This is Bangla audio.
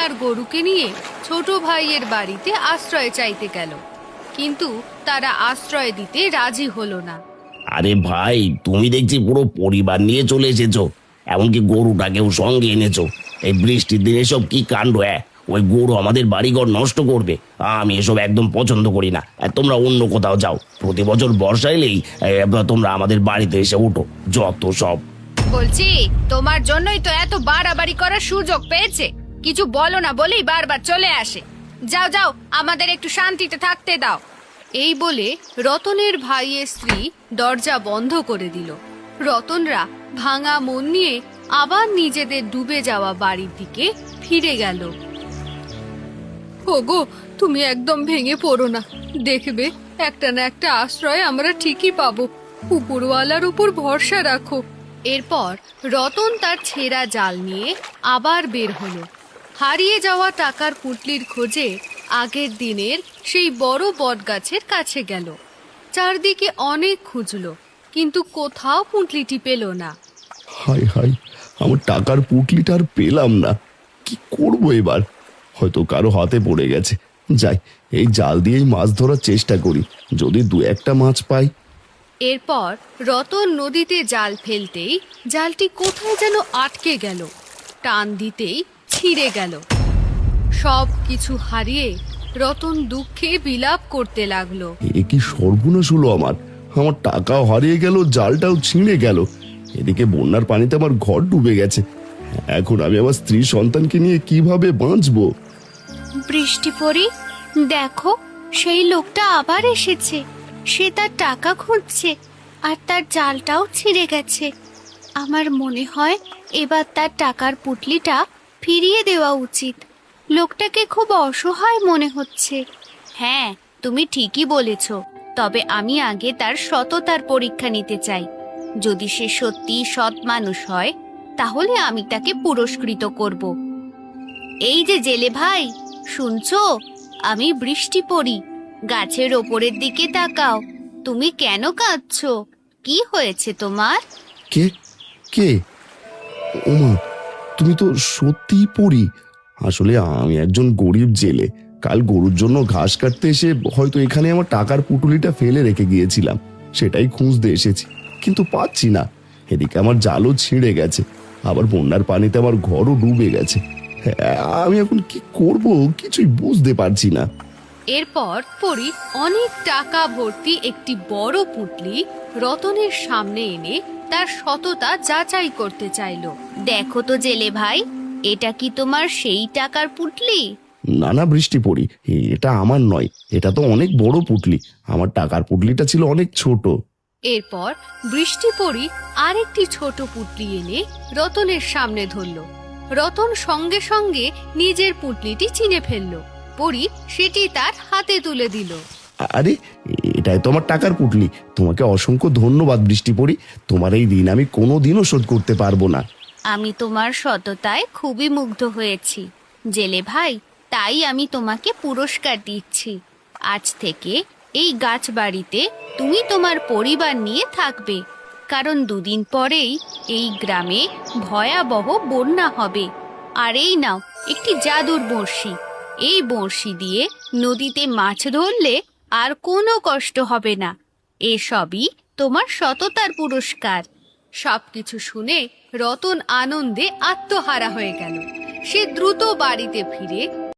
আর গরুকে নিয়ে ছোট ভাইয়ের বাড়িতে আশ্রয় চাইতে গেল, কিন্তু তারা আশ্রয় দিতে রাজি হলো না। আরে ভাই, তুমি দেখছি পুরো পরিবার নিয়ে চলে এসেছো, এমনকি গরুটাকেও সঙ্গে এনেছো। এই বৃষ্টির দিনে এসব কি কাণ্ড! ওই গরু আমাদের বাড়িঘর নষ্ট করবে। আমি এসব একদম পছন্দ করি না। তোমরা অন্য কোথাও যাও। প্রতি বছর বর্ষা এলেই তোমরা আমাদের বাড়িতে এসে উঠো, যত সব। বলছি, তোমার জন্যই তো এত বাড়াবাড়ি করার সুযোগ পেয়েছে। কিছু বলো না বলেই বারবার চলে আসে। যাও যাও, আমাদের একটু শান্তিতে থাকতে দাও। এই বলে রতনের ভাইয়ের স্ত্রী দরজা বন্ধ করে দিল। রতনরা ভাঙা মন নিয়ে আবার নিজেদের ডুবে যাওয়া বাড়ির দিকে ফিরে গেল। ওগো, তুমি একদম ভেঙে পড়ো না। দেখবে, একটা না একটা আশ্রয় আমরা ঠিকই পাবো। উপরওয়ালার উপর ভরসা রাখো। এরপর রতন তার ছেঁড়া জাল নিয়ে আবার বের হলো। হারিয়ে যাওয়া টাকার পুঁটলির খোঁজে আগের দিনের সেই বড় বটগাছের কাছে গেল। চারদিকে অনেক খুঁজলো, কিন্তু কোথাও পুঁটলিটি পেল না। হাই হাই, আমার টাকার পুঁটলিটা আর পেলাম না। কি করব এবার? হয়তো কারো হাতে পড়ে গেছে। যাই, এই জাল দিয়েই মাছ ধরার চেষ্টা করি, যদি দু একটা মাছ পাই। এরপর রতন নদীতে জাল ফেলতেই জালটি কোথায় যেন আটকে গেল। টান দিতেই ছিঁড়ে গেল। সব কিছু হারিয়ে রতন দুঃখে বিলাপ করতে লাগলো। এ কি সর্বনাশ হলো আমার! আমার টাকাও হারিয়ে গেল, জালটাও ছিঁড়ে গেল। এদিকে বন্যার পানিতে আমার ঘর ডুবে গেছে। এখন আমি আমার স্ত্রী সন্তানকে নিয়ে কিভাবে বাঁচবো? বৃষ্টি পড়ি, দেখো, সেই লোকটা আবার এসেছে। সে তার টাকা খুঁজছে, আর তার জালটাও ছিঁড়ে গেছে। আমার মনে হয় এবার তার টাকার পুঁটলিটা ফিরিয়ে দেওয়া উচিত। লোকটাকে খুব অসহায় মনে হচ্ছে। হ্যাঁ, তুমি ঠিকই বলেছ। তবে আমি আগে তার সততার পরীক্ষা নিতে চাই। যদি সে সত্যি সৎ মানুষ হয়, তাহলে আমি তাকে পুরস্কৃত করব। এই যে জেলে ভাই, শুনছো? আমি বৃষ্টি পড়ি। গাছের ওপরের দিকে তাকাও। তুমি কেন কাঁদছো? কি হয়েছে তোমার? কে কে ওমা, তুমি তো সত্যিই পড়ি। আসলে আমি একজন গরিব জেলে। কাল গরুর জন্য ঘাস কাটতে এসে হয়তো এখানে আমার টাকার পুঁটুলিটা ফেলে রেখে গিয়েছিলাম। সেটাই খুঁজতে এসেছি, কিন্তু পাচ্ছি না। এদিকে আমার জালও ছিঁড়ে গেছে, আবার বন্যার পানিতে আমার ঘরও ডুবে গেছে। আমি এখন কি করব কিছুই বুঝতে পারছি না। এরপর পরি অনেক টাকা ভর্তি একটি বড় পুঁটলি রতনের সামনে এনে তার সততা যাচাই করতে চাইলো। দেখো তো জেলে ভাই, এটা কি তোমার সেই টাকার পুঁটলি? না না বৃষ্টি পড়ি, এটা আমার নয়। এটা তো অনেক বড় পুঁটলি। আমার টাকার পুঁটলিটা ছিল অনেক ছোট। এরপর বৃষ্টি পড়ি আরেকটি ছোট পুঁটলি এনে রতনের সামনে ধরল। রতন সঙ্গে সঙ্গে নিজের পুঁটলিটি চিনে ফেলল। পরি সেটি তার হাতে তুলে দিল। আরে, এটাই তো আমার টাকার পুঁটলি। তোমাকে অসংখ্য ধন্যবাদ বৃষ্টি পড়ি। তোমার এই ঋণ আমি কোনোদিনও শোধ করতে পারবো না। আমি তোমার সততায় খুবই মুগ্ধ হয়েছি জেলে ভাই, তাই আমি তোমাকে পুরস্কার দিচ্ছি। আজ থেকে এই গাছ বাড়িতে তুমি তোমার পরিবার নিয়ে থাকবে, কারণ দুদিন পরেই এই গ্রামে ভয়াবহ বন্যা হবে। আর এই নাও একটি জাদুর বড়শি। এই বড়শি দিয়ে নদীতে মাছ ধরলে আর কোনো কষ্ট হবে না। এসবই তোমার সততার পুরস্কার। সবকিছু শুনে রতন আনন্দে আত্মহারা হয়ে গেল। সে দ্রুত বাড়িতে ফিরে